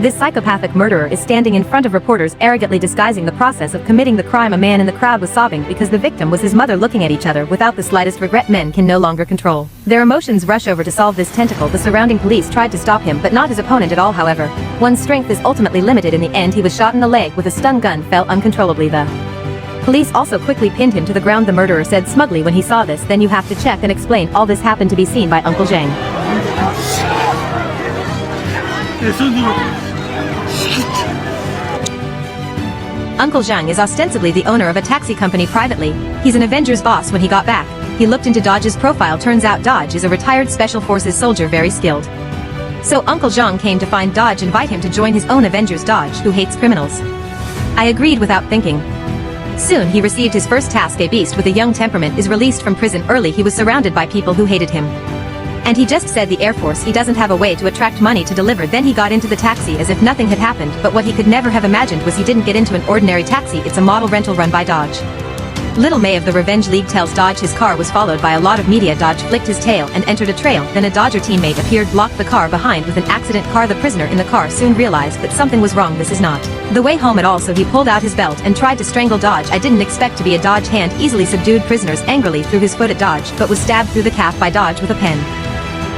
This psychopathic murderer is standing in front of reporters arrogantly disguising the process of committing the crime. A man in the crowd was sobbing because the victim was his mother, looking at each other without the slightest regret. Men can no longer control their emotions. Rush over to solve this tentacle. The surrounding police tried to stop him, but not his opponent at all. However, one's strength is ultimately limited. In the end, he was shot in the leg with a stun gun, fell uncontrollably. The police also quickly pinned him to the ground. The murderer said smugly when he saw this, "Then you have to check and explain." All this happened to be seen by Uncle Zhang. Uncle Zhang is ostensibly the owner of a taxi company privately. He's an Avengers boss. When he got back, he looked into Dodge's profile. Turns out Dodge is a retired special forces soldier, very skilled. So Uncle Zhang came to find Dodge, invite him to join his own Avengers. Dodge, who hates criminals. I agreed without thinking. Soon he received his first task. A beast with a young temperament is released from prison early. He was surrounded by people who hated him. And he just said the Air Force, he doesn't have a way to attract money to deliver. Then he got into the taxi as if nothing had happened, but what he could never have imagined was he didn't get into an ordinary taxi. It's a model rental run by Dodge. Little May of the Revenge League tells Dodge his car was followed by a lot of media. Dodge flicked his tail and entered a trail. Then a Dodger teammate appeared, blocked the car behind with an accident car. The prisoner in the car soon realized that something was wrong. This is not the way home at all, so he pulled out his belt and tried to strangle Dodge. I didn't expect to be a Dodge hand easily subdued. Prisoners angrily threw his foot at Dodge, but was stabbed through the calf by Dodge with a pen.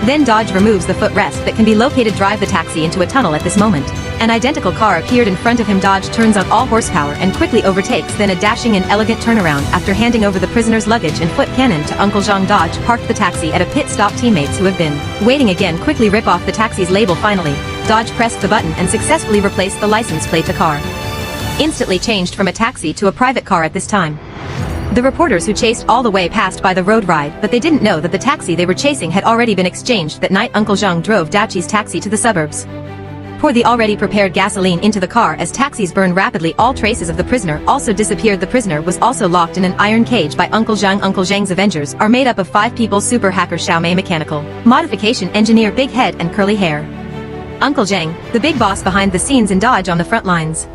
Then Dodge removes the footrest that can be located. Drive the taxi into a tunnel. At this moment, an identical car appeared in front of him. Dodge turns on all horsepower and quickly overtakes. Then a dashing and elegant turnaround after handing over the prisoner's luggage and foot cannon to Uncle Zhang. Dodge parked the taxi at a pit stop. Teammates who have been waiting again quickly rip off the taxi's label. Finally, Dodge pressed the button and successfully replaced the license plate. The car instantly changed from a taxi to a private car. At this time, the reporters who chased all the way passed by the road ride, but they didn't know that the taxi they were chasing had already been exchanged. That night, Uncle Zhang drove Dachi's taxi to the suburbs. Pour the already prepared gasoline into the car. As taxis burn rapidly, all traces of the prisoner also disappeared. The prisoner was also locked in an iron cage by Uncle Zhang. Uncle Zhang's Avengers are made up of 5 people: super hacker Xiao Mei, mechanical modification engineer, big head and curly hair. Uncle Zhang, the big boss behind the scenes, and Dodge on the front lines.